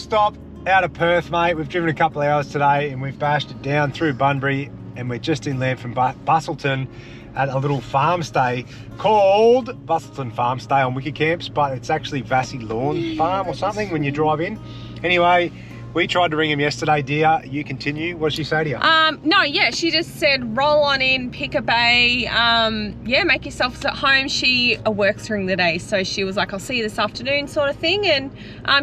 stop out of Perth, mate. We've driven a couple of hours today and we've bashed it down through Bunbury and we're just inland from Busselton at a little farm stay called Busselton Farm Stay on Wicker Camps, but it's actually Vassy Lawn Farm or something when you drive in. Anyway, we tried to ring him yesterday, dear. You continue. What did she say to you? No, yeah, she just said roll on in, pick a bay, yeah, make yourselves at home. She works during the day, so she was like, I'll see you this afternoon sort of thing. And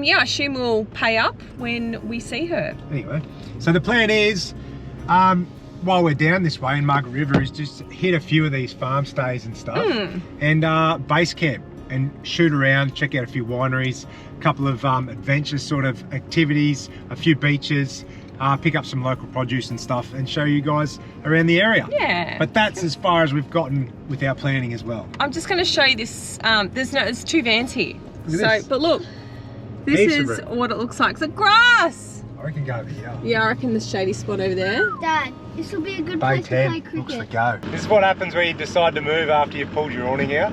yeah, I assume we'll pay up when we see her. Anyway, so the plan is, while we're down this way in Margaret River, is just hit a few of these farm stays and stuff and base camp and shoot around, check out a few wineries, a couple of adventure sort of activities, a few beaches, pick up some local produce and stuff and show you guys around the area. Yeah. But that's as far as we've gotten with our planning as well. I'm just going to show you this. There's two vans here. This. But look, this is what it looks like. It's grass. I reckon go over here. Yeah, I reckon the shady spot over there. Dad, this will be a good Bay place to play 10 looks cricket. the go. This is what happens when you decide to move after you've pulled your awning out.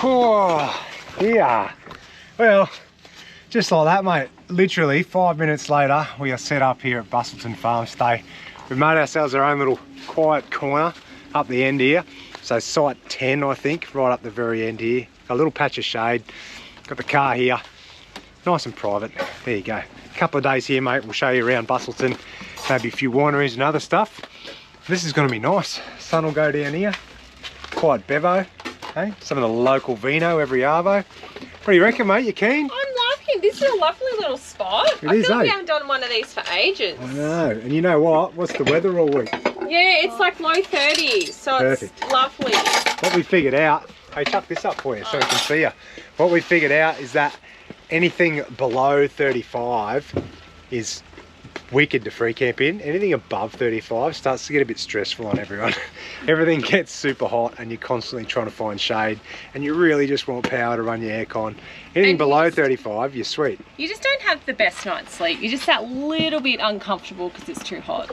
Oh, yeah. Well, just like that, mate. Literally 5 minutes later, we are set up here at Busselton Farm Stay. We've made ourselves our own little quiet corner up the end here. So site 10, I think, right up the very end here. Got a little patch of shade. Got the car here. Nice and private. There you go. A couple of days here, mate. We'll show you around Busselton. Maybe a few wineries and other stuff. This is going to be nice. Sun will go down here. Quite bevo. Hey, some of the local vino every arvo. What do you reckon, mate? You keen? I'm liking this. Is a lovely little spot. I feel like we haven't done one of these for ages. I know. And you know what? What's the weather all week? Yeah, it's like low 30s, so Perfect. It's lovely. What we figured out, hey, chuck this up for you so we can see you. What we figured out is that anything below 35 is wicked to free camp in. Anything above 35 starts to get a bit stressful on everyone. Everything gets super hot and you're constantly trying to find shade and you really just want power to run your aircon. Anything below 35, you're sweet. You just don't have the best night's sleep. You're just that little bit uncomfortable because it's too hot.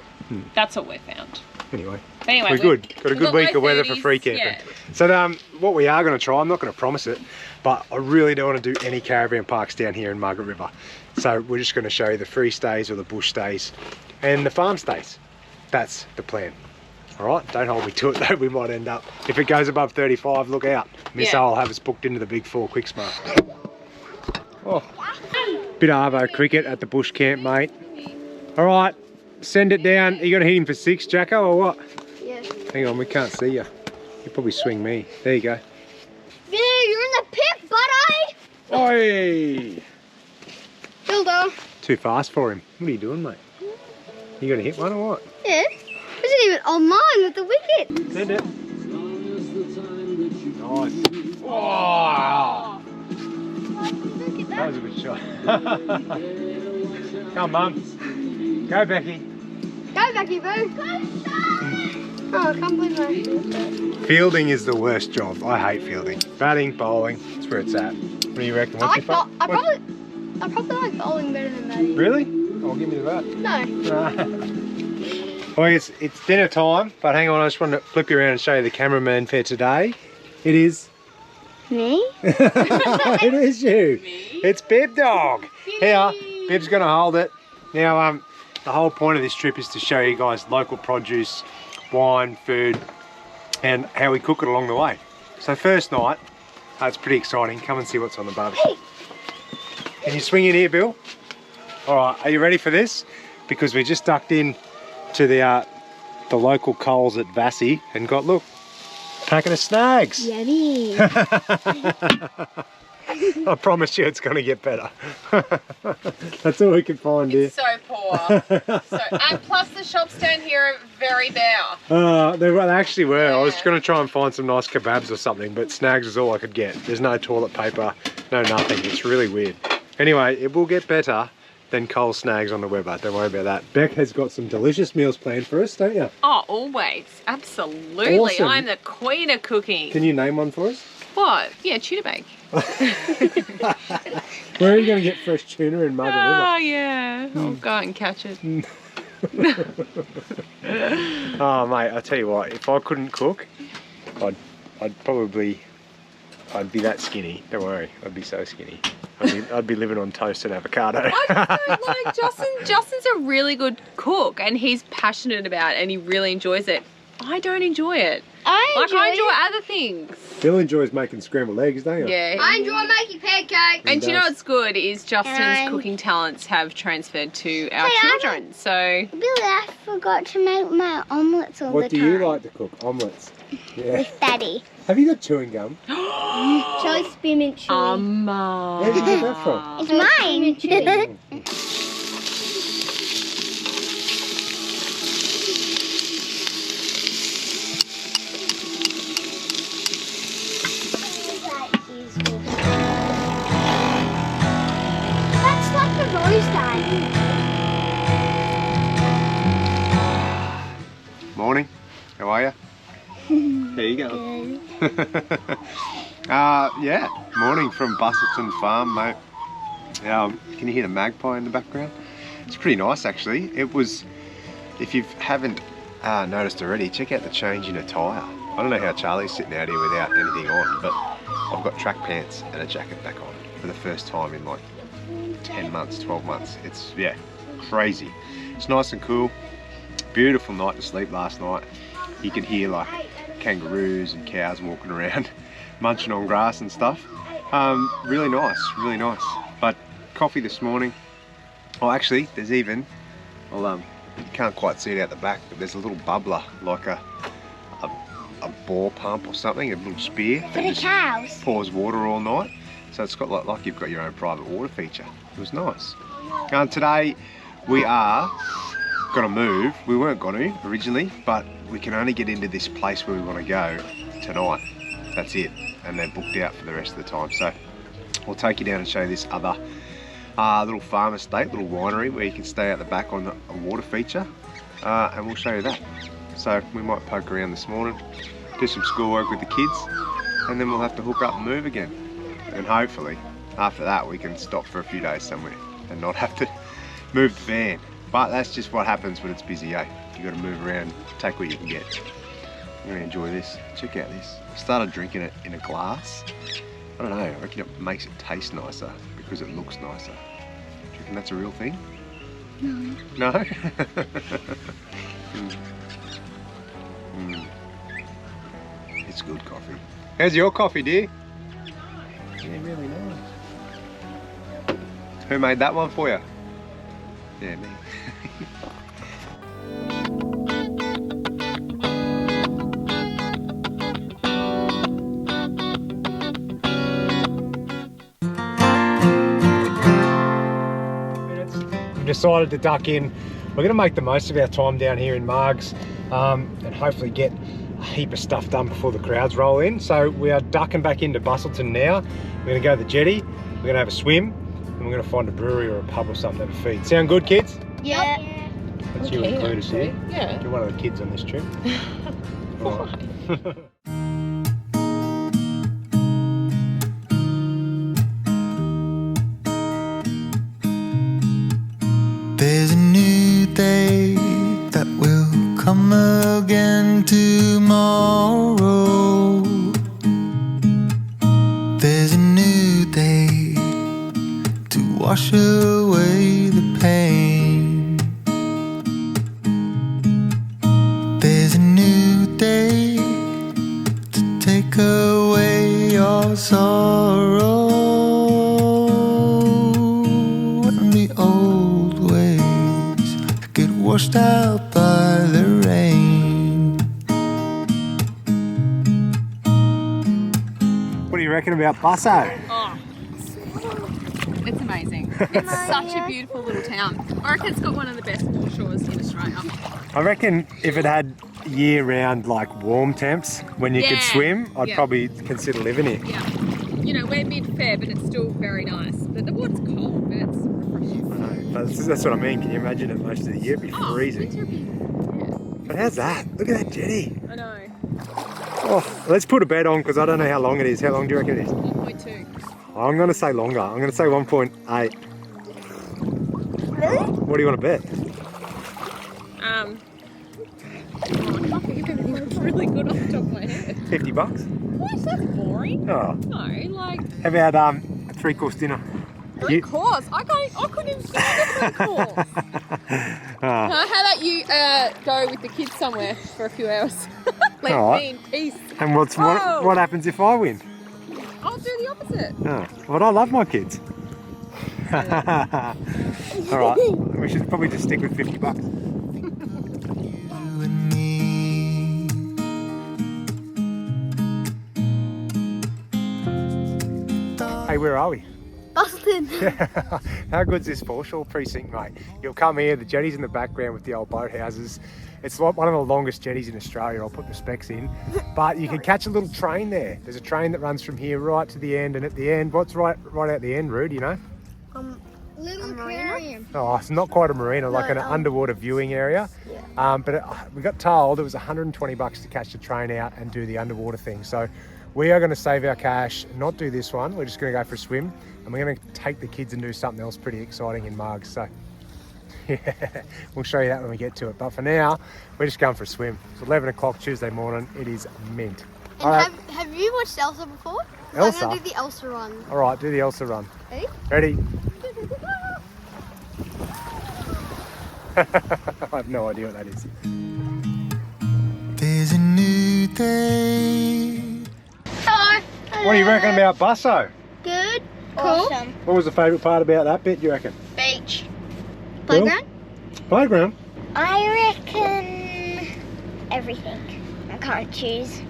That's what we've found. Anyway, we're good. Got a good week of weather for free camping. Yeah. So what we are going to try, I'm not going to promise it, but I really don't want to do any caravan parks down here in Margaret River. So we're just going to show you the free stays or the bush stays and the farm stays. That's the plan. All right, don't hold me to it though. We might end up, if it goes above 35, look out. Missile will have us booked into the big 4 quick smart. Oh, bit of arvo cricket at the bush camp, mate. All right, send it down. Are you going to hit him for 6, Jacko, or what? Yeah. Hang on, we can't see you. You'll probably swing me. There you go. Yeah, you're in the pit, buddy. Oi! Builder. Too fast for him. What are you doing, mate? You got to hit one or what? Yeah. Wasn't even on mine with the wicket. Send it. Nice. Wow! Look at That that. was a good shot. Come on, Mum. Go, Becky. Go, Becky, boo. Go, son. Oh, I can't believe that. Fielding is the worst job. I hate fielding. Batting, bowling, that's where it's at. What do you reckon? I probably like bowling better than batting. Really? Oh, give me the bat. No. Well, it's dinner time, but hang on, I just want to flip you around and show you the cameraman for today. It is... Me? It is you. Me? It's Bib Dog. Here, Bib's going to hold it. Now, the whole point of this trip is to show you guys local produce, wine, food, and how we cook it along the way. So first night, it's pretty exciting. Come and see what's on the barbecue. Can you swing in here, Bill? All right, are you ready for this? Because we just ducked in to the local Coles at Vassy and got, look, packet of snags. Yummy. I promise you it's going to get better. That's all we can find here. It's so poor. And plus the shops down here are very bare. They actually were. I was Yeah. going to try and find some nice kebabs or something, but snags is all I could get. There's no toilet paper, no nothing. It's really weird. Anyway, it will get better than Cole snags on the Weber. Don't worry about that. Beck has got some delicious meals planned for us, don't you? Oh, always. Absolutely. Awesome. I'm the queen of cooking. Can you name one for us? What? Yeah, tuna bake. Where are you going to get fresh tuna in Margaret River? Oh, yeah. I'll go out and catch it. Oh mate, I tell you what, if I couldn't cook, I'd be that skinny. Don't worry, I'd be so skinny. I'd be living on toast and avocado. I don't like Justin. Justin's a really good cook and he's passionate about it and he really enjoys it. I don't enjoy it. I enjoy other things. Bill enjoys making scrambled eggs, don't you? Yeah. I enjoy making pancakes. And do you know what's good is Justin's cooking talents have transferred to our children. So Billy, I forgot to make my omelettes all the time. What do you like to cook? Omelettes? Yeah. With Daddy. Have you got chewing gum? Chili spearmint chewy. Where did you get that from? It's mine. That's like the rose diamond. Morning. How are you? There you go. Yeah. Morning from Busselton Farm, mate. Can you hear the magpie in the background? It's pretty nice, actually. It was. If you haven't noticed already, check out the change in attire. I don't know how Charlie's sitting out here without anything on, but I've got track pants and a jacket back on for the first time in like 10 months, 12 months. It's, yeah, crazy. It's nice and cool. Beautiful night to sleep last night. You can hear like kangaroos and cows walking around, munching on grass and stuff. Really nice, really nice. But coffee this morning. Oh, actually, there's even, well, you can't quite see it out the back, but there's a little bubbler, like a bore pump or something, a little spear For the cows. pours water all night. So it's got like you've got your own private water feature. It was nice. Today we are gonna move. We weren't gonna originally, but we can only get into this place where we want to go tonight. That's it, and they're booked out for the rest of the time. So we'll take you down and show you this other little farm estate, little winery where you can stay out the back on a water feature, and we'll show you that. So we might poke around this morning, do some schoolwork with the kids, and then we'll have to hook up and move again. And hopefully after that we can stop for a few days somewhere and not have to move the van. But that's just what happens when it's busy, eh? You got to move around, take what you can get. I'm gonna enjoy this. Check out this. I started drinking it in a glass. I don't know, I reckon it makes it taste nicer because it looks nicer. Do you reckon that's a real thing? No. No? It's good coffee. How's your coffee, dear? Yeah, really nice. Who made that one for you? Yeah, me. We've decided to duck in. We're going to make the most of our time down here in Margs, and hopefully get a heap of stuff done before the crowds roll in. So we are ducking back into Busselton now. We're going to go to the jetty, we're going to have a swim, and we're going to find a brewery or a pub or something to have a feed. Sound good, kids? Yeah. That's you included, actually. here. Yeah. You're one of the kids on this trip. Right. There's a new day that will come again tomorrow. There's a new day to wash away the pain. There's a new day to take away your sorrow. And the old ways get washed out by the rain. What do you reckon about Busso? Oh, it's amazing. It's such a beautiful little town. I reckon it's got one of the best foreshores in Australia. I reckon if it had year-round like warm temps when you could Yeah. swim, I'd Yeah. probably consider living here. Yeah. You know, we're mid-Feb but it's still very nice. But the water's cold, but it's refreshing. But that's what I mean. Can you imagine it most of the year? It'd be freezing. winter would be- But how's that? Look at that jetty. I know. Oh, let's put a bet on because I don't know how long it is. How long do you reckon it is? 1.2. I'm going to say longer. I'm going to say 1.8. Really? What do you want to bet? I can't think of anything really good off the top of my head. $50. What? That's boring. Oh. No, like How about a 3-course dinner? 3 course. I couldn't even finish the 3 course. Ah. How about you go with the kids somewhere for a few hours? Leave Alright. me in peace. And Whoa. what happens if I win? I'll do the opposite. Oh. But I love my kids. Alright, we should probably just stick with $50. You and me. Hey, where are we? Busselton. How good's this foreshore precinct, mate? You'll come here, the jetty's in the background with the old boathouses. It's like one of the longest jetties in Australia, I'll put the specs in. But you can catch a little train there. There's a train that runs from here right to the end, and at the end, what's right at the end, Rude, you know? Little aquarium. Oh, it's not quite a marina, like an underwater viewing area. Yeah. But we got told it was $120 to catch the train out and do the underwater thing. So we are going to save our cash, not do this one. We're just going to go for a swim, and we're going to take the kids and do something else pretty exciting in Margs. So yeah, we'll show you that when we get to it. But for now, we're just going for a swim. It's 11 o'clock Tuesday morning. It is mint. And All right. have you watched Elsa before? 'Cause Elsa? I'm going to do the Elsa run. All right, do the Elsa run. Ready? Ready? I have no idea what that is. There's a new day. Hello. What do you reckon about Busso? Good. Awesome. What was the favourite part about that bit, you reckon? Beach. Playground? Playground? I reckon everything. I can't choose.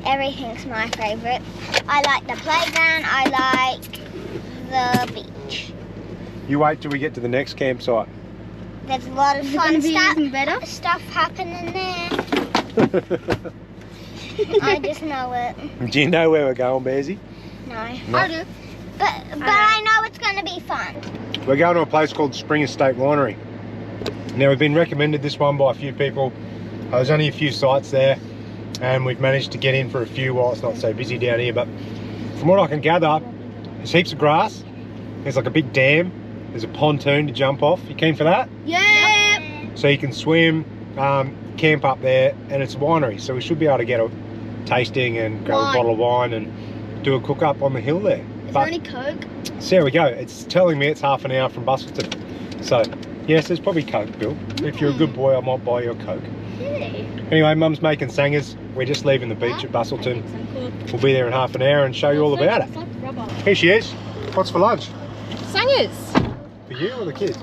Everything's my favourite. I like the playground. I like the beach. You wait till we get to the next campsite. There's a lot of Is it fun gonna be even better? stuff happening there. I just know it. Do you know where we're going, Bearsy? No. I do. But I know it's going to be fun. We're going to a place called Spring Estate Winery. Now, we've been recommended this one by a few people. There's only a few sites there, and we've managed to get in for a few while it's not so busy down here. But from what I can gather, there's heaps of grass. There's like a big dam. There's a pontoon to jump off. You keen for that? Yeah. So you can swim, camp up there, and it's a winery. So we should be able to get a tasting and grab a bottle of wine and do a cook up on the hill there. Is there any Coke? So there we go. It's telling me it's half an hour from Busselton. So yes, there's probably Coke, Bill. If you're a good boy, I might buy you a Coke. Anyway, Mum's making sangers. We're just leaving the beach at Busselton. We'll be there in half an hour and show you all about it. Here she is. What's for lunch? Sangers. For you or the kids?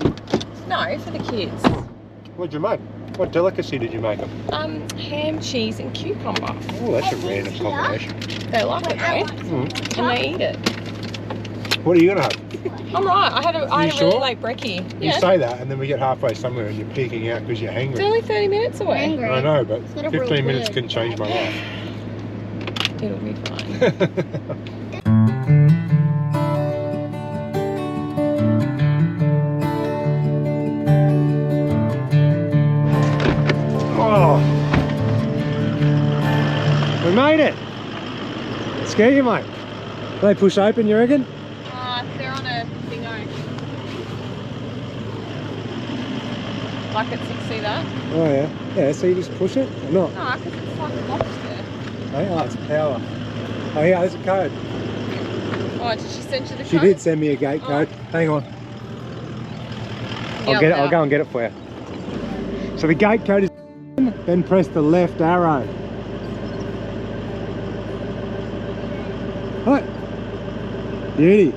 No, for the kids. What'd you make? What delicacy did you make them? Ham, cheese, and cucumber. Oh, that's a random combination. They like it though, and they eat it. What are you gonna have? I'm right. I had a really sure? late brekkie. You say that, and then we get halfway somewhere and you're peeking out because you're It's hangry. only 30 minutes away. Angry. I know, but not a real 15 minutes word. can change my life. It'll be fine. Oh, we made it. Scare you, mate? Do they push open, you reckon? They're on a thingo. Like at 6, see that? Oh yeah. Yeah, so you just push it or not? No, because it's like a box there. Hey, oh, it's power. Oh yeah, there's a code. Oh, did she send you the code? She did send me a gate code. Hang on. I'll get it. I'll go and get it for you. So the gate code is then press the left arrow. What? Beauty.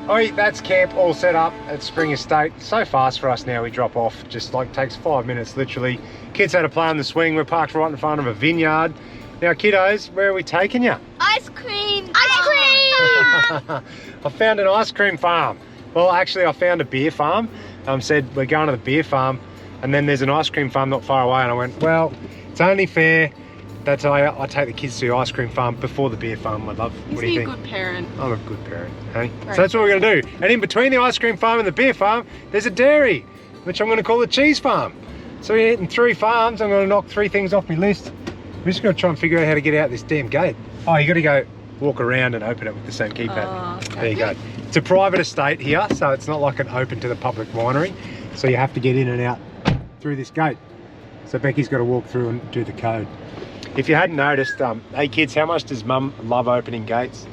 Alright, that's camp all set up at Spring Estate. So fast for us now, we drop off. Just like takes 5 minutes literally. Kids had to play on the swing. We're parked right in front of a vineyard. Now kiddos, where are we taking you? Ice cream. Ice cream! I found an ice cream farm. Well, actually I found a beer farm. Said we're going to the beer farm and then there's an ice cream farm not far away, and I went, well, it's only fair That's why I take the kids to the ice cream farm before the beer farm, my love. What do you think? He's a good parent. I'm a good parent, hey? Right. So that's what we're going to do. And in between the ice cream farm and the beer farm, there's a dairy, which I'm going to call the cheese farm. So we're hitting 3 farms. I'm going to knock 3 things off my list. I'm just going to try and figure out how to get out this damn gate. Oh, you got to go walk around and open it with the same keypad. Oh, okay. There you go. It's a private estate here, so it's not like an open to the public winery. So you have to get in and out through this gate. So Becky's got to walk through and do the code. If you hadn't noticed, hey kids, how much does Mum love opening gates?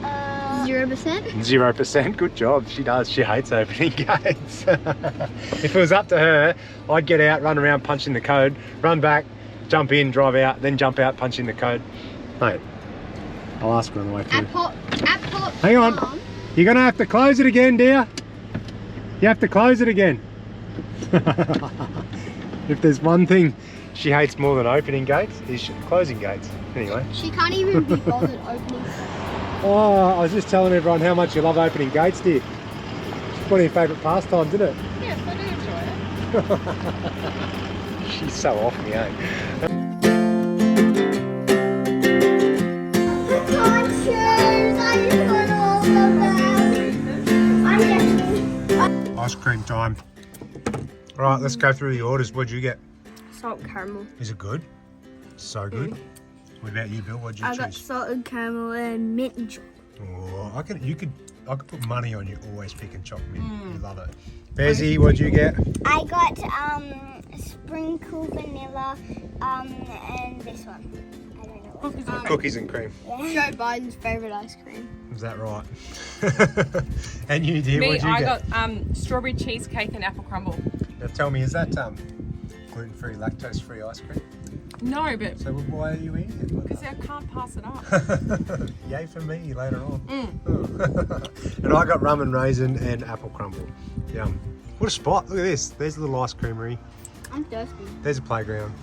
0%. 0%. Good job. She does. She hates opening gates. If it was up to her, I'd get out, run around, punch in the code, run back, jump in, drive out, then jump out, punch in the code. Mate, I'll ask her on the way through. Hang on. You're going to have to close it again, dear. You have to close it again. If there's one thing she hates more than opening gates, is closing gates. Anyway. She can't even be bothered opening. Oh, I was just telling everyone how much you love opening gates, dear. It's one of your favourite pastimes, isn't it? Yes, I do enjoy it. She's so off me, eh? Ice cream time. All right, let's go through the orders. What'd you get? Salt caramel. Is it good? So good. What about you, Bill? What'd you I choose? got salted caramel and mint and chocolate. Oh, I could put money on you always picking chocolate. You love it. Bezzy, what'd you get? I got sprinkle vanilla and this one. I don't know what. Cookies and cream. Joe Biden's favourite ice cream. Is that right? And you, dear, Me, what'd you I get? got strawberry cheesecake and apple crumble. Now tell me, is that gluten-free, lactose-free ice cream? No, but So why are you eating it? because I can't pass it up. Yay for me later on. And I got rum and raisin and apple crumble. Yum. What a spot. Look at this. There's a little ice creamery. I'm thirsty. There's a playground.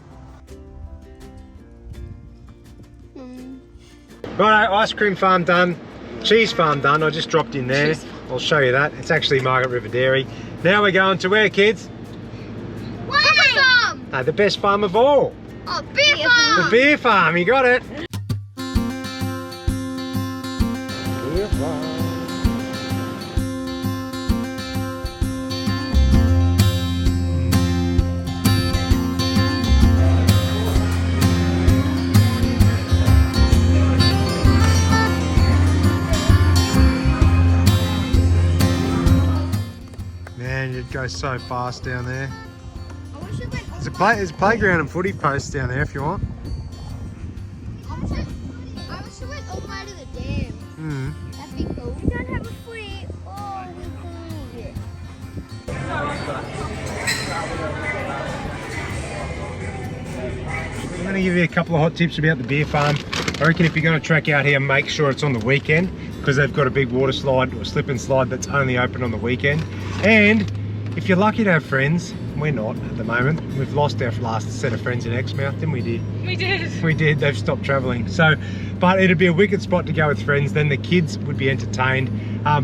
Right, ice cream farm done. Cheese farm done. I just dropped in there. I'll show you that. It's actually Margaret River Dairy. Now we're going to where, kids? Winery farm! The best farm of all. Oh, beer farm! The beer farm. You got it. Beer farm. Man, you'd go so fast down there. I wish it went There's a playground and footy posts down there if you want. I wish it went all the way to the dam. That'd be cool. We don't have a footy. Oh, we could. I'm going to give you a couple of hot tips about the beer farm. I reckon if you're going to trek out here, make sure it's on the weekend because they've got a big water slide or slip and slide that's only open on the weekend. And if you're lucky to have friends, we're not at the moment. We've lost our last set of friends in Exmouth, didn't we, dear? We did. We did. They've stopped travelling. So, but it'd be a wicked spot to go with friends. Then the kids would be entertained.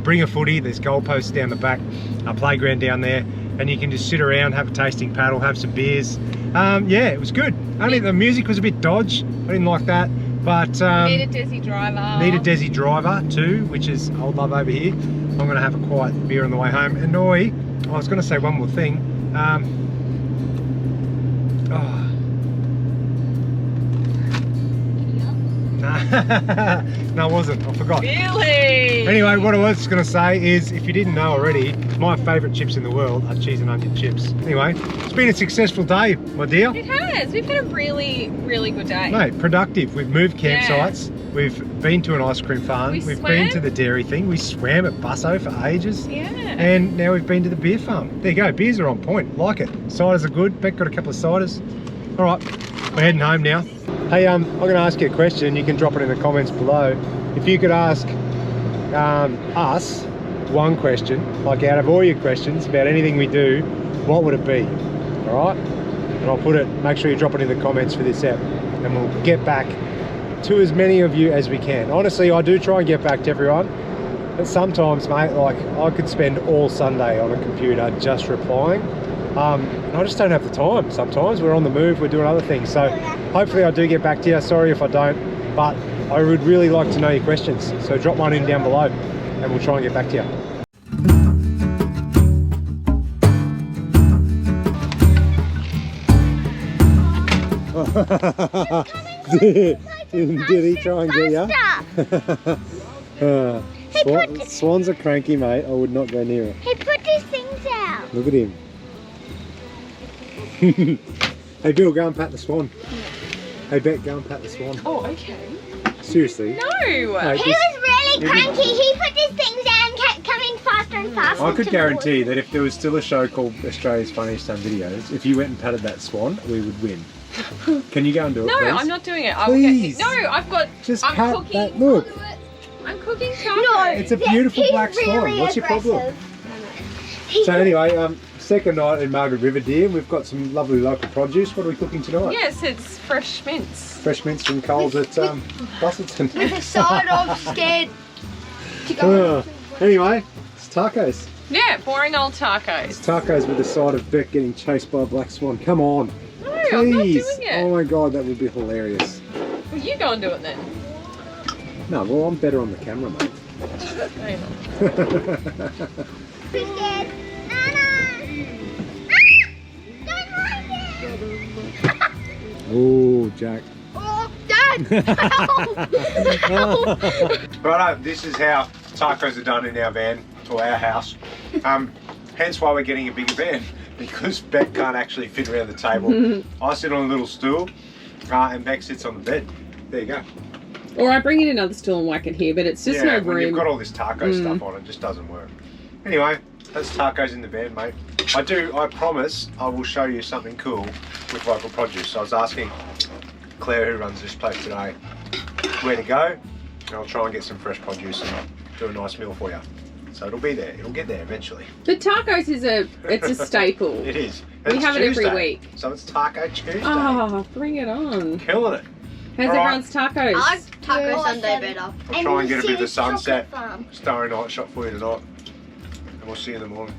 Bring a footy. There's goalposts down the back, a playground down there, and you can just sit around, have a tasting paddle, have some beers. Yeah, it was good. Only the music was a bit dodge. I didn't like that. But Need a Desi driver. need a Desi driver too, which is old love over here. I'm going to have a quiet beer on the way home. And I was going to say one more thing. No, it wasn't. I forgot. Really? Anyway, what I was going to say is, if you didn't know already, my favourite chips in the world are cheese and onion chips. Anyway, it's been a successful day, my dear. It has. We've had a really, really good day. Mate, productive. We've moved campsites. Yeah. We've been to an ice cream farm. We We've swam. been to the dairy thing. We swam at Busso for ages. Yeah. And now we've been to the beer farm. There you go. Beers are on point. Like it. Ciders are good. Beck got a couple of ciders. All right, we're heading home now. Hey, I'm going to ask you a question. You can drop it in the comments below. If you could ask us one question, like out of all your questions about anything we do, what would it be? All right? And I'll put it, make sure you drop it in the comments for this app, and we'll get back to as many of you as we can. Honestly, I do try and get back to everyone, but sometimes, mate, like I could spend all Sunday on a computer just replying, I just don't have the time. Sometimes we're on the move, we're doing other things. So hopefully I do get back to you. Sorry if I don't, but I would really like to know your questions. So drop one in down below and we'll try and get back to you. Did he try and get you? Swans are cranky, mate. I would not go near it. He put his things out. Look at him. Hey Bill, go and pat the swan. Hey Bet, go and pat the swan. Oh, okay. Seriously? No! He was really cranky. He put his things out and kept coming faster and faster. I could guarantee that if there was still a show called Australia's Funniest Home Videos, if you went and patted that swan, we would win. Can you go and do it, No, please? I'm not doing it. Please. No, I've got. Just I'm pat cooking. that. Look, I'm cooking tacos. No, it's a beautiful black swan. really What's your problem? aggressive. So anyway, second night in Margaret River, dear. We've got some lovely local produce. What are we cooking tonight? Yes, it's fresh mince. Fresh mince from Coles at Busselton. With a side of scared to go. Anyway, it's tacos. Yeah, boring old tacos. It's tacos with the side of Beck getting chased by a black swan. Come on. No, I'm not Please. doing it. Oh my god, that would be hilarious. Well, you go and do it then. No, well, I'm better on the camera, mate. Hang on. Who's scared? Nana! Don't like it! Oh, Jack. Oh, Dad! Righto, this is how tacos are done in our van, or our house. Hence why we're getting a bigger van, because Beck can't actually fit around the table. I sit on a little stool, and Beck sits on the bed. There you go. Or I bring in another stool and whack it here, but it's just no when you've room. got all this taco stuff on, it just doesn't work. Anyway, that's tacos in the van, mate. I promise I will show you something cool with local produce. So I was asking Claire, who runs this place today, where to go, and I'll try and get some fresh produce and do a nice meal for you. So it'll be there. It'll get there eventually. The tacos is a staple. It is. We It's have it every Tuesday, week. So it's Taco Tuesday. Oh, bring it on. Killing it. How's All right. everyone's tacos? I like Taco Sunday better. I'll try and get a bit of the Chocolate sunset. farm. Starry night shot for you tonight. And we'll see you in the morning.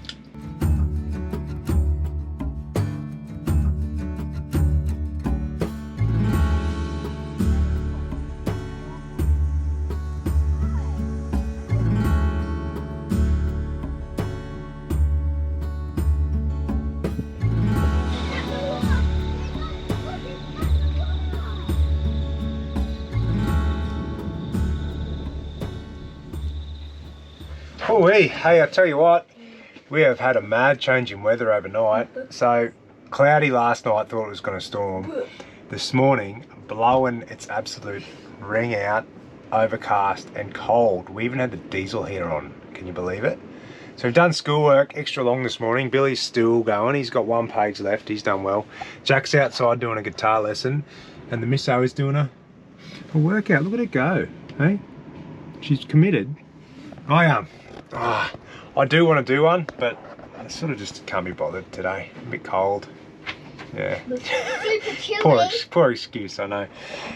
Oh, hey, I tell you what, we have had a mad change in weather overnight. So cloudy last night, thought it was going to storm. This morning, blowing its absolute ring out, overcast and cold. We even had the diesel heater on, can you believe it? So we've done schoolwork extra long this morning. Billy's still going, he's got 1 page left, he's done well. Jack's outside doing a guitar lesson, and the misso is doing a workout. Look at it go, hey? She's committed. I do want to do one, but I sort of just can't be bothered today. A bit cold. Yeah. Super chilly. Poor excuse, I know.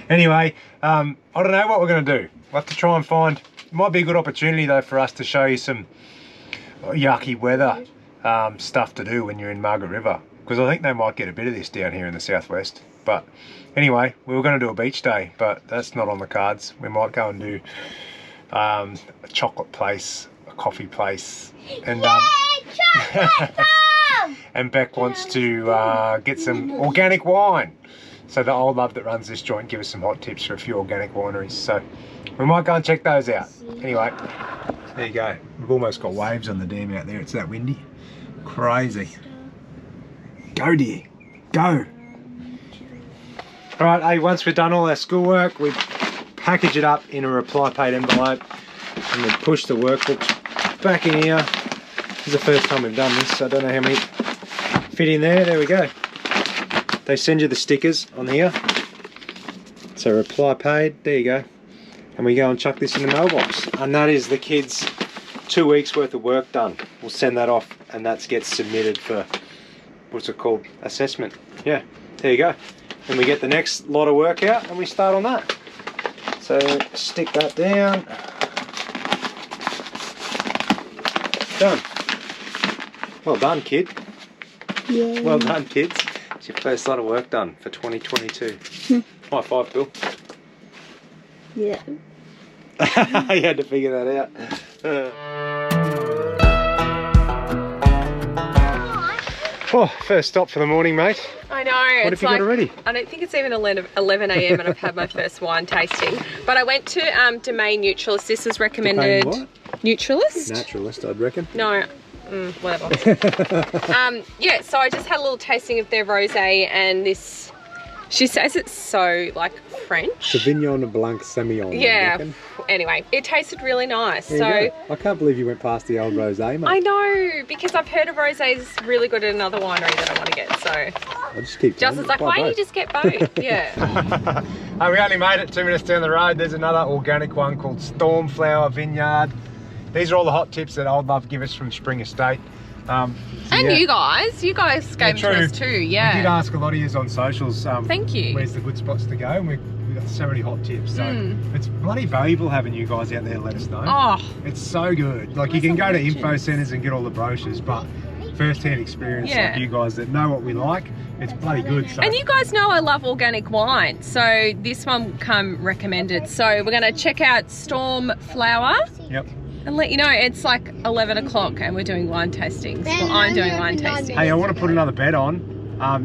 Anyway, I don't know what we're going to do. We'll have to try and find... It might be a good opportunity, though, for us to show you some yucky weather stuff to do when you're in Margaret River. Because I think they might get a bit of this down here in the southwest. But anyway, we were going to do a beach day, but that's not on the cards. We might go and do a chocolate place, a coffee place, and and Beck wants to get some organic wine. So the old love that runs this joint give us some hot tips for a few organic wineries. So we might go and check those out. Anyway, there you go. We've almost got waves on the dam out there. It's that windy. Crazy. Go, dear. Go. All right, hey, once we've done all our schoolwork, we package it up in a reply paid envelope and then push the workbooks back in here. This is the first time we've done this, so I don't know how many fit in there. There we go. They send you the stickers on here. So reply paid, there you go. And we go and chuck this in the mailbox. And that is the kids' 2 weeks worth of work done. We'll send that off and that gets submitted for, what's it called? Assessment. Yeah, there you go. And we get the next lot of work out and we start on that. So stick that down. Done. Well done, kid. Yeah. Well done, kids. It's your first lot of work done for 2022. High five, Bill. Yeah. You had to figure that out. Oh, first stop for the morning, mate. I know. What have you got already? I don't think it's even 11 a.m. and I've had my first wine tasting. But I went to Domain Neutralist. This was recommended. Domain what? Neutralist? Naturalist, I'd reckon. No. Whatever. Yeah, so I just had a little tasting of their rosé, and this, she says it's so like French. Sauvignon Blanc Semillon. Yeah. Anyway, it tasted really nice. There you go. I can't believe you went past the old rosé, mate. I know, because I've heard of rosé is really good at another winery that I want to get. So I'll just keep Justin's like, why don't you just get both? Yeah. We only made it 2 minutes down the road. There's another organic one called Stormflower Vineyard. These are all the hot tips that Old Love give us from Spring Estate. And yeah. you guys gave them to us too, yeah. We did ask a lot of you on socials. Thank you. Where's the good spots to go? And we've got so many hot tips. So it's bloody valuable having you guys out there to let us know. Oh, it's so good. Like, you can go to info centres and get all the brochures, but first-hand experience, like you guys that know what we like, it's bloody good. So. And you guys know I love organic wine, so this one come recommended. So we're going to check out Stormflower. Yep. And let you know, it's like 11 o'clock and we're doing wine tastings. Well, I'm doing wine tastings. Hey, I want to put another bet on.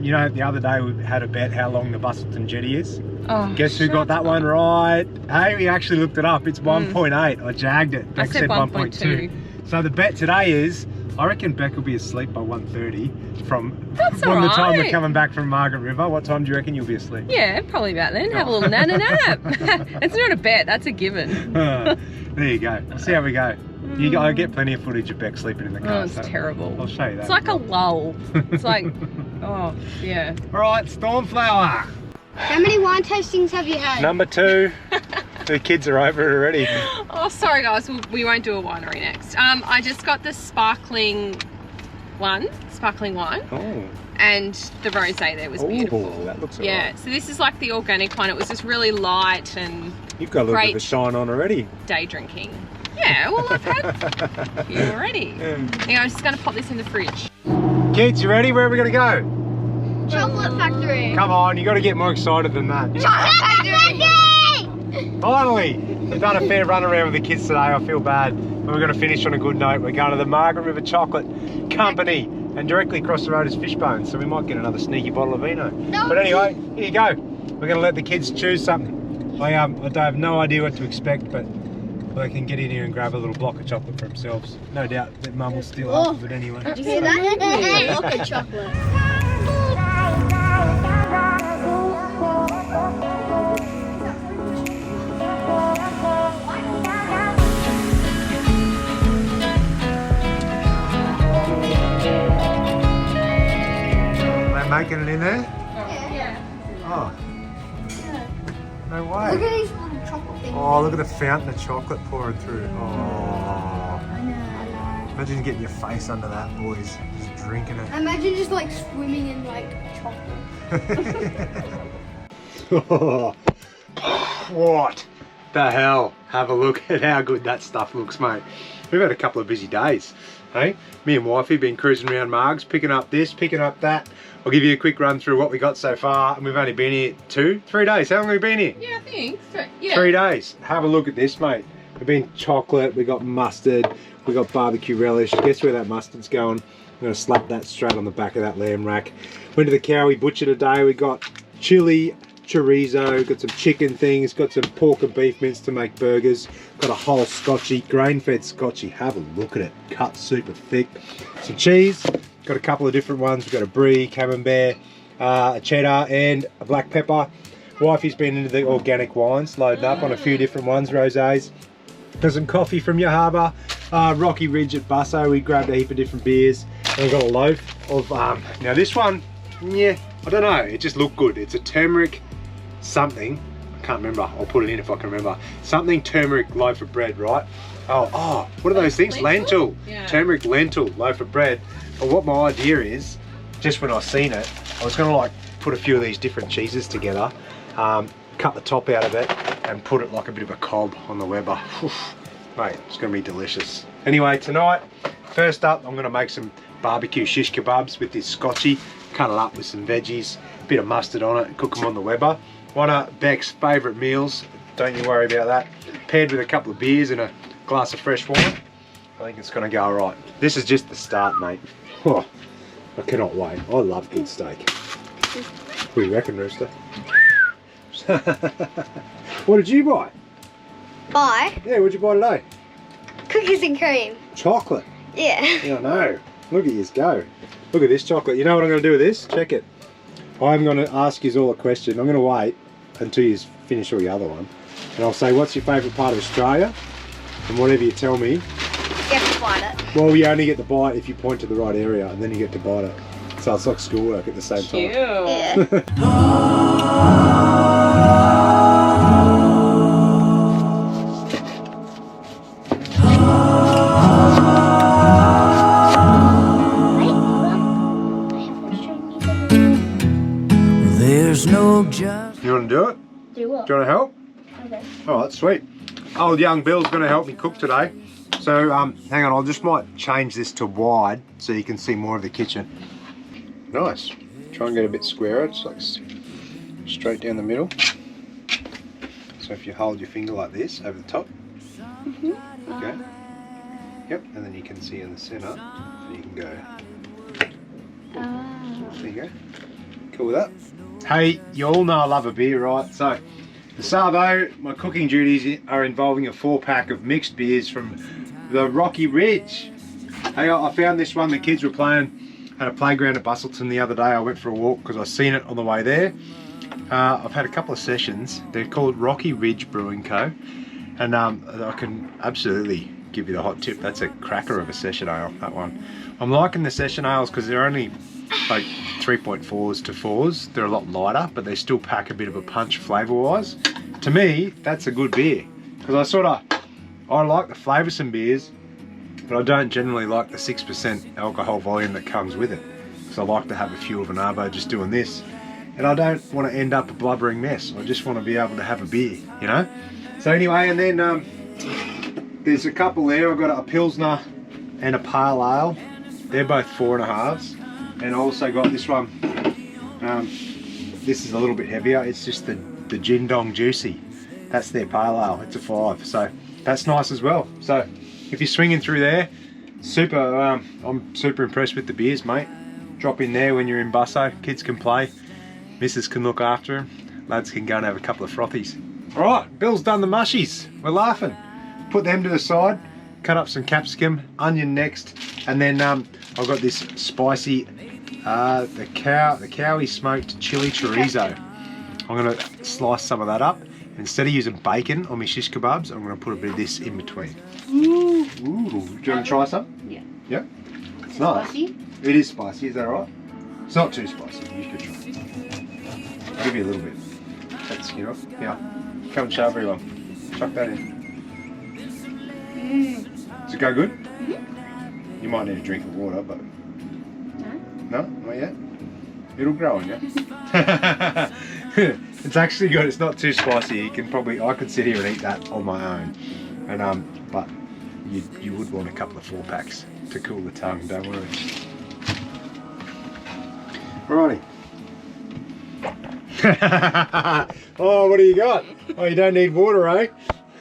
You know, the other day we had a bet how long the Busselton jetty is. Oh, guess who got that one right? Hey, we actually looked it up. It's 1.8. I jagged it. Beck said 1.2. So the bet today is, I reckon Beck will be asleep by 1:30 from the time we're coming back from Margaret River. What time do you reckon you'll be asleep? Yeah, probably about then. Have a little nap. It's not a bet, that's a given. There you go. We'll see how we go. I get plenty of footage of Beck sleeping in the car. Oh, it's terrible. I'll show you that. It's like a lull. It's like, oh, yeah. All right, Stormflower. How many wine tastings have you had? Number 2. The kids are over it already. Oh, sorry guys, we won't do a winery next. I just got the sparkling wine. Oh. And the rosé there was beautiful. That looks yeah, alright. so this is like the organic one. It was just really light and you've got a little bit of a shine on already. Day drinking. Yeah, well I've had a few already. Yeah, I'm just going to pop this in the fridge. Kids, you ready? Where are we going to go? Chocolate factory. Come on, you got to get more excited than that. Chocolate factory. Finally, we've done a fair run around with the kids today. I feel bad, but we're going to finish on a good note. We're going to the Margaret River Chocolate Company, and directly across the road is Fishbone, so we might get another sneaky bottle of vino. No. But anyway, here you go. We're going to let the kids choose something. I have no idea what to expect, but they can get in here and grab a little block of chocolate for themselves. No doubt that Mum will steal half of it anyway. Did you hear that? A block of chocolate. Making it in there? Yeah. Oh. No way. Look at these little chocolate things. Oh, look at the fountain of chocolate pouring through. Oh. I know. Imagine getting your face under that, boys. Just drinking it. Imagine just like swimming in like chocolate. What the hell? Have a look at how good that stuff looks, mate. We've had a couple of busy days. Hey, me and wifey been cruising around Margs, picking up this, picking up that. I'll give you a quick run through what we got so far, and we've only been here 3 days. How long have we been here? Yeah, I think so. Yeah. 3 days. Have a look at this, mate. We've been chocolate, we got mustard, we got barbecue relish. Guess where that mustard's going? I'm going to slap that straight on the back of that lamb rack. Went to the Cowie Butcher today. We got chili, chorizo, got some chicken things, got some pork and beef mince to make burgers, got a whole scotchy, grain-fed scotchy. Have a look at it, cut super thick. Some cheese, got a couple of different ones. We've got a brie, camembert, a cheddar and a black pepper. Wifey's been into the organic wines, loading up on a few different ones, rosés. Got some coffee from your harbour, Rocky Ridge at Busso. We grabbed a heap of different beers, and we've got a loaf of, now this one, yeah, I don't know, it just looked good. It's a turmeric something, I can't remember, I'll put it in if I can remember. Something turmeric loaf of bread, right? Oh, what are those things? Lentil. Yeah. Turmeric lentil loaf of bread. But what my idea is, just when I seen it, I was gonna like put a few of these different cheeses together, cut the top out of it and put it like a bit of a cob on the Weber. Oof, mate, it's gonna be delicious. Anyway, tonight, first up, I'm gonna make some barbecue shish kebabs with this scotchy, cut it up with some veggies, bit of mustard on it, cook them on the Weber. One of Beck's favourite meals, don't you worry about that. Paired with a couple of beers and a glass of fresh wine, I think it's gonna go all right. This is just the start, mate. Oh, I cannot wait. I love good steak. What do you reckon, Rooster? What did you buy? Buy Yeah, what'd you buy today? cookies and cream. Chocolate. Yeah. Yeah, I know. Look at yous go. Look at this chocolate. You know what I'm going to do with this? Check it. I'm going to ask you all a question. I'm going to wait until you finish all your other one. And I'll say, what's your favourite part of Australia? And whatever you tell me. You have to bite it. Well, you only get to bite if you point to the right area, and then you get to bite it. So it's like schoolwork at the same Cute. time. Yeah. There's no just. You want to do it? Do what? Do you want to help? Okay. Alright, sweet. Old young Bill's going to help me cook today. So, hang on, I just might change this to wide so you can see more of the kitchen. Nice. Try and get a bit squarer, it's like straight down the middle. So if you hold your finger like this over the top. Okay. Yep, and then you can see in the centre, and you can go. There you go. Cool with that? Hey, you all know I love a beer, right? So, the Savo, my cooking duties are involving a 4-pack of mixed beers from the Rocky Ridge. Hey, I found this one, the kids were playing at a playground at Busselton the other day. I went for a walk because I seen it on the way there. I've had a couple of sessions. They're called Rocky Ridge Brewing Co. And I can absolutely give you the hot tip. That's a cracker of a session ale, that one. I'm liking the session ales because they're only like 3.4s to 4s. They're a lot lighter, but they still pack a bit of a punch flavour-wise. To me, that's a good beer because I like the flavoursome beers, but I don't generally like the 6% alcohol volume that comes with it. So I like to have a few of an arvo just doing this. And I don't want to end up a blubbering mess. I just want to be able to have a beer, you know? So anyway, and then there's a couple there. I've got a Pilsner and a Pale Ale. They're both 4.5s. And I also got this one. This is a little bit heavier. It's just the Gin Dong Juicy. That's their Pale Ale. It's a 5. So that's nice as well. So if you're swinging through there, I'm super impressed with the beers, mate. Drop in there when you're in Busso. Kids can play. Missus can look after them. Lads can go and have a couple of frothies. Alright, Bill's done the mushies. We're laughing. Put them to the side. Cut up some capsicum, onion next. And then I've got this spicy, the Cowie smoked chili chorizo. I'm going to slice some of that up. Instead of using bacon on my shish kebabs, I'm going to put a bit of this in between. Ooh. Do you want to try some? Yeah. Yeah? It's nice. Spicy? It is spicy, is that right? It's not too spicy. You could try. I'll give you a little bit. Take the skin off. Yeah. Come and show everyone. Chuck that in. Does it go good? Mm-hmm. You might need a drink of water, but... No? Not yet? It'll grow on you. It's actually good. It's not too spicy. You can probably... I could sit here and eat that on my own. And but you would want a couple of 4-packs to cool the tongue, don't worry. Alrighty. Oh, what do you got? Oh, you don't need water, eh?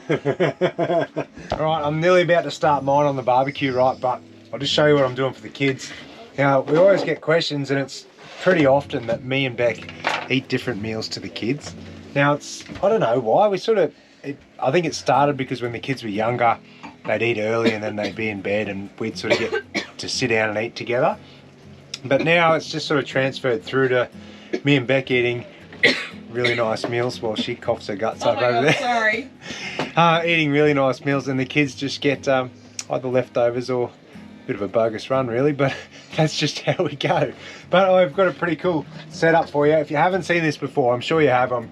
Alright, I'm nearly about to start mine on the barbecue, right? But I'll just show you what I'm doing for the kids. Now, we always get questions, and it's pretty often that me and Beck eat different meals to the kids. Now, I don't know why. I think it started because when the kids were younger, they'd eat early and then they'd be in bed and we'd sort of get to sit down and eat together. But now it's just sort of transferred through to me and Beck eating really nice meals while she coughs her guts up over there. Sorry. Eating really nice meals, and the kids just get either leftovers or a bit of a bogus run, really, but that's just how we go. But I've got a pretty cool setup for you. If you haven't seen this before, I'm sure you have. I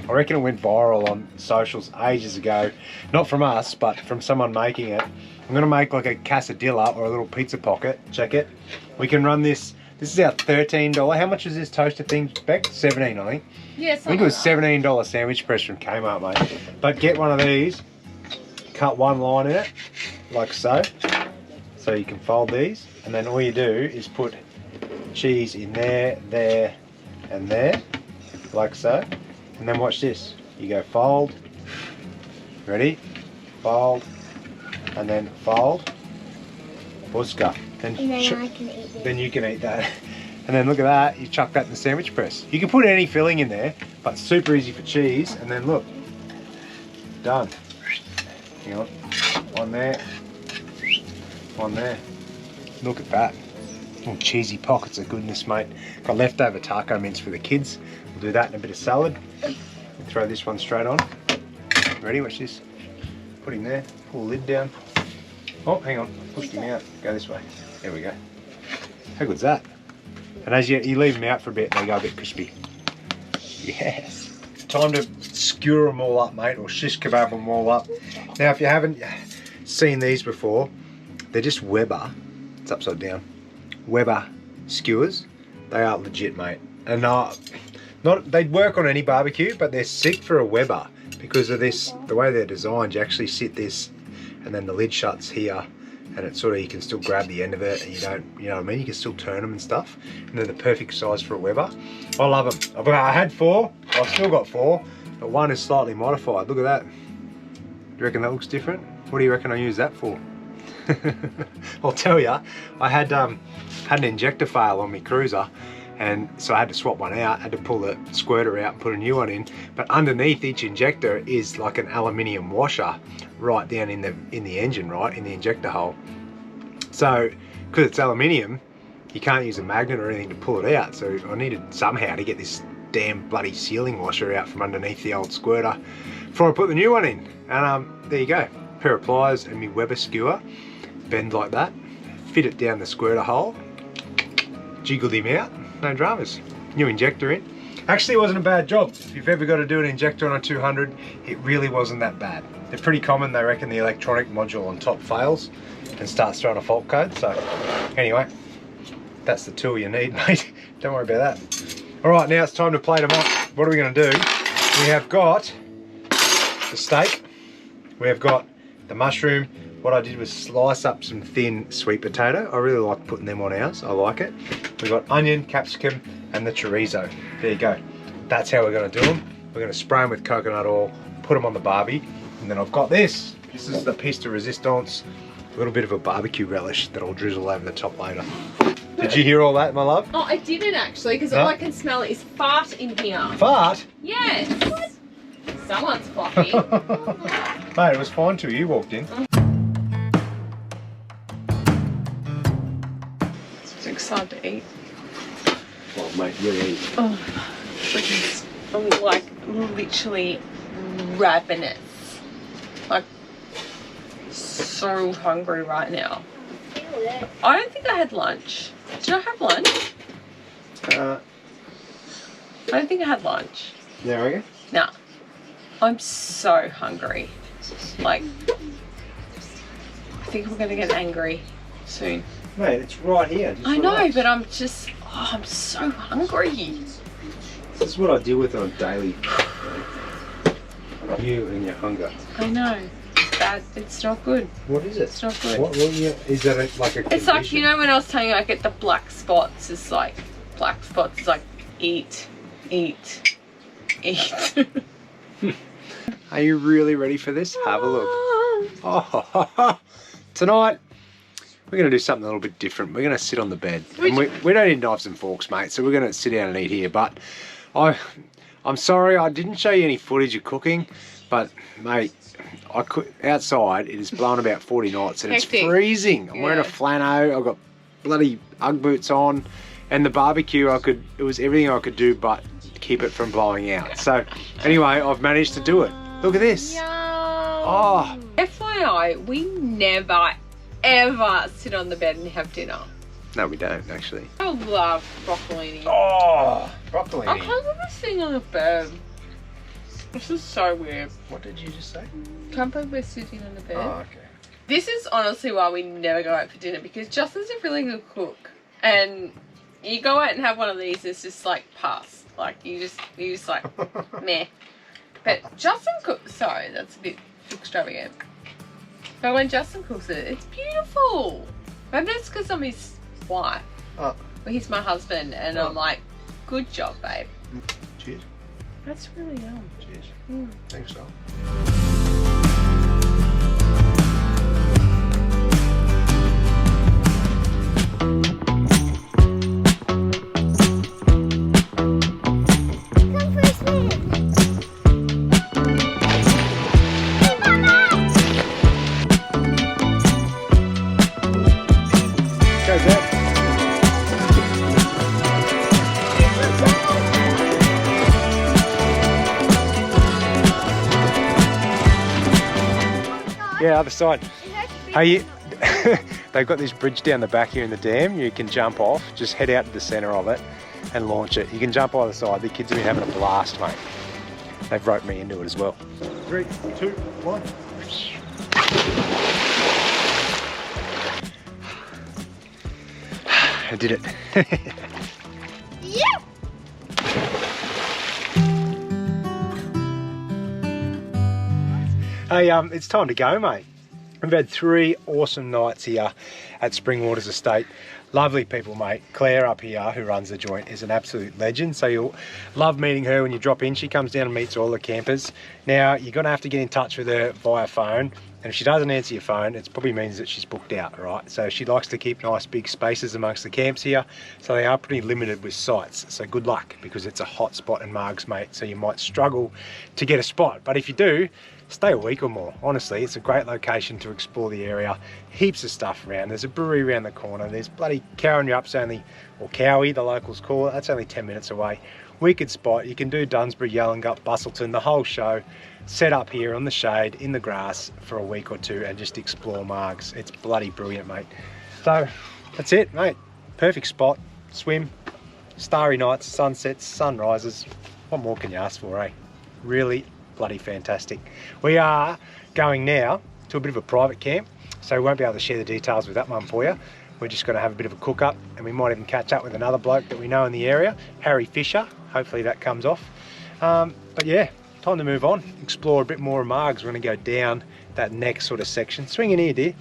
reckon it went viral on socials ages ago. Not from us, but from someone making it. I'm going to make like a quesadilla or a little pizza pocket. Check it. We can run this. This is our $13. How much was this toaster thing, Beck? 17, I think. Yes. I think it was $17 sandwich press from Kmart, mate. But get one of these, cut one line in it, like so. So So you can fold these, and then all you do is put cheese in there, there, and there, like so. And then watch this. You go fold, ready? Fold, and then fold. Buska. And then I can eat it. Then you can eat that. And then look at that, you chuck that in the sandwich press. You can put any filling in there, but super easy for cheese. And then look, done. Hang on, one there, one there. Look at that. Oh, cheesy pockets of goodness, mate. Got leftover taco mince for the kids. We'll do that and a bit of salad. We'll throw this one straight on. Ready, watch this. Put him there, pull the lid down. Oh, hang on, pushed him out. Go this way. There we go. How good's that? And as you leave them out for a bit, they go a bit crispy. Yes. Time to skewer them all up, mate, or shish kebab them all up. Now, if you haven't seen these before, they're just Weber. It's upside down. Weber skewers. They are legit, mate. And they'd work on any barbecue, but they're sick for a Weber because of this. The way they're designed, you actually sit this, and then the lid shuts here. And it's sort of, you can still grab the end of it, and you don't, you know what I mean? You can still turn them and stuff. And they're the perfect size for a Weber. I love them. I had 4, I've still got 4, but one is slightly modified. Look at that. You reckon that looks different? What do you reckon I use that for? I'll tell you, I had an injector fail on my cruiser, and so I had to swap one out, had to pull the squirter out and put a new one in. But underneath each injector is like an aluminium washer right down in the engine, right, in the injector hole. So, because it's aluminium, you can't use a magnet or anything to pull it out. So I needed somehow to get this damn bloody sealing washer out from underneath the old squirter before I put the new one in. And there you go, a pair of pliers and my Weber skewer, bend like that, fit it down the squirter hole, jiggled him out, no dramas. New injector in. Actually, it wasn't a bad job. If you've ever got to do an injector on a 200, it really wasn't that bad. They're pretty common. They reckon the electronic module on top fails and starts throwing a fault code. So anyway, that's the tool you need, mate. Don't worry about that. All right, now it's time to plate them up. What are we going to do? We have got the steak. We have got the mushroom. What I did was slice up some thin sweet potato. I really like putting them on ours. I like it. We've got onion, capsicum, and the chorizo. There you go. That's how we're going to do them. We're going to spray them with coconut oil, put them on the barbie, and then I've got this. This is the piece de resistance. A little bit of a barbecue relish that I'll drizzle over the top later. Did you hear all that, my love? Oh, I didn't actually, because all I can smell is fart in here. Fart? Yes. Someone's floppy. Mate, it was fine till you walked in. I'm excited to eat. Well, mate, you eat. Oh, goodness. I'm like literally ravenous. Like, so hungry right now. I don't think I had lunch. Did I have lunch? I don't think I had lunch. Yeah, are you? Nah. I'm so hungry. Like, I think I'm gonna get angry soon. Mate, it's right here. Just I know, relax. but I'm just, oh, I'm so hungry. This is what I deal with on a daily. You and your hunger. I know. It's bad. It's not good. What is it? It's not good. What is that like a condition? It's like, you know when I was telling you I get the black spots, it's like, black spots, it's like, eat, eat, eat. Are you really ready for this? Have a look. Oh, tonight we're going to do something a little bit different. We're going to sit on the bed. And we don't need knives and forks, mate, so we're going to sit down and eat here. But I'm sorry I didn't show you any footage of cooking, but mate, outside it is blowing about 40 knots and Hectic. It's freezing. I'm wearing a flannel, I've got bloody Ugg boots on, and the barbecue, it was everything I could do but keep it from blowing out. So anyway, I've managed to do it. Look at this. Yum. Oh. FYI, we never ever sit on the bed and have dinner. No, we don't actually. I love broccolini. Oh, broccoli. I can't believe we're sitting on the bed. This is so weird. What did you just say? Can't believe we're sitting on the bed. Oh, okay. This is honestly why we never go out for dinner, because Justin's a really good cook, and you go out and have one of these, it's just like pass. Like you just like meh. But Justin cooks, sorry, that's a bit extravagant. But when Justin cooks it, it's beautiful. Maybe it's because I'm his wife. Oh. Well, he's my husband, and I'm like, good job, babe. Cheers. That's really yum. Cheers. Mm. Thanks, Sol. Come for a swim. Go, Zach. Yeah, other side. Hey, they've got this bridge down the back here in the dam. You can jump off, just head out to the centre of it and launch it. You can jump either side. The kids have been having a blast, mate. They've roped me into it as well. 3, 2, 1. I did it. Yeah. Hey, it's time to go, mate. We've had 3 awesome nights here at Springwaters Estate. Lovely people, mate. Claire up here, who runs the joint, is an absolute legend. So you'll love meeting her when you drop in. She comes down and meets all the campers. Now, you're going to have to get in touch with her via phone. And if she doesn't answer your phone, it probably means that she's booked out, right? So she likes to keep nice big spaces amongst the camps here. So they are pretty limited with sites. So good luck, because it's a hot spot in Margs, mate. So you might struggle to get a spot. But if you do, stay a week or more. Honestly, it's a great location to explore the area. Heaps of stuff around. There's a brewery around the corner. There's bloody Cowie's only, or Cowie, the locals call it. That's only 10 minutes away. Wicked spot. You can do Dunnsborough, Yallingup, Busselton, the whole show. Set up here on the shade, in the grass for a week or two and just explore Margs. It's bloody brilliant, mate. So that's it, mate. Perfect spot. Swim, starry nights, sunsets, sunrises. What more can you ask for, eh? Really bloody fantastic. We are going now to a bit of a private camp, so we won't be able to share the details with that one for you. We're just going to have a bit of a cook up, and we might even catch up with another bloke that we know in the area, Harry Fisher. Hopefully that comes off. But yeah, time to move on, explore a bit more of Margs. We're going to go down that next sort of section. Swing in here, dear.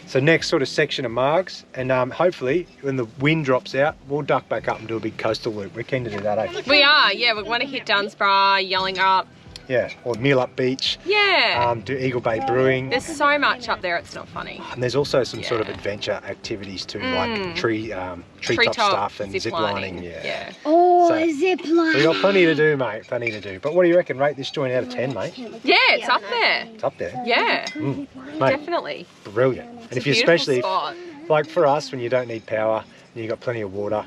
So next sort of section of Margs, and hopefully when the wind drops out, we'll duck back up and do a big coastal loop. We're keen to do that, eh? We are, yeah. We want to hit Dunnsborough, Yallingup. Yeah, or Meelup Beach. Yeah. Do Eagle Bay Brewing. There's so much up there, it's not funny. And there's also some sort of adventure activities too, like treetop stuff and zip lining. Yeah. Oh, So, zip line. We've got plenty to do, mate. Plenty to do. But what do you reckon? Rate this joint out of 10, mate? Yeah, it's up there. It's up there. Yeah, Mate, definitely. brilliant. And It's if a you beautiful especially, spot. like for us, when you don't need power and you've got plenty of water,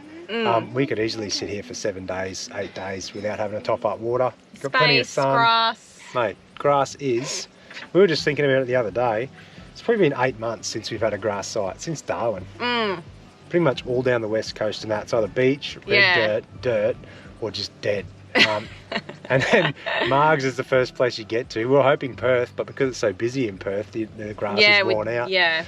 we could easily sit here for 7 days, 8 days without having to top up water. Got plenty of Space, sun. grass. Mate, grass is, we were just thinking about it the other day, it's probably been 8 months since we've had a grass site, since Darwin. Pretty much all down the west coast and that. It's either beach, red dirt, or just dead. And then Margs is the first place you get to. We were hoping Perth, but because it's so busy in Perth, the grass is worn out. Yeah.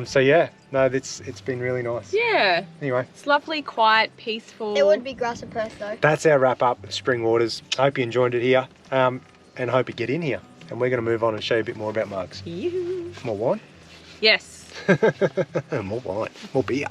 So yeah, no, it's been really nice. Yeah. Anyway, It's lovely, quiet, peaceful. There would be grass in Perth though. that's our wrap up of Springwaters. Hope you enjoyed it here, and hope you get in here. And we're going to move on and show you a bit more about Margs. Yoo-hoo. More wine? Yes. More wine. More beer.